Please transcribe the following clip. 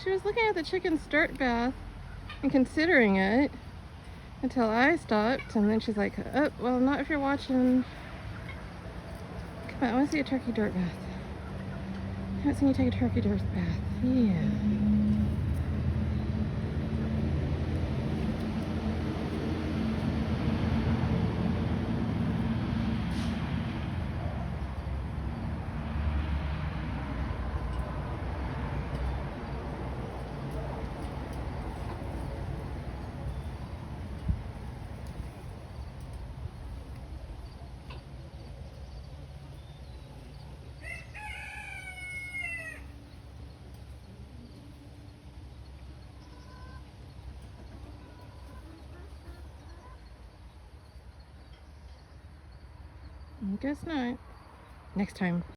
She was looking at the chicken's dirt bath and considering it until I stopped, and then she's like, oh, well, not if you're watching. Come on, I want to see a turkey dirt bath. I haven't seen you take a turkey dirt bath. Yeah. Guess not. Next time.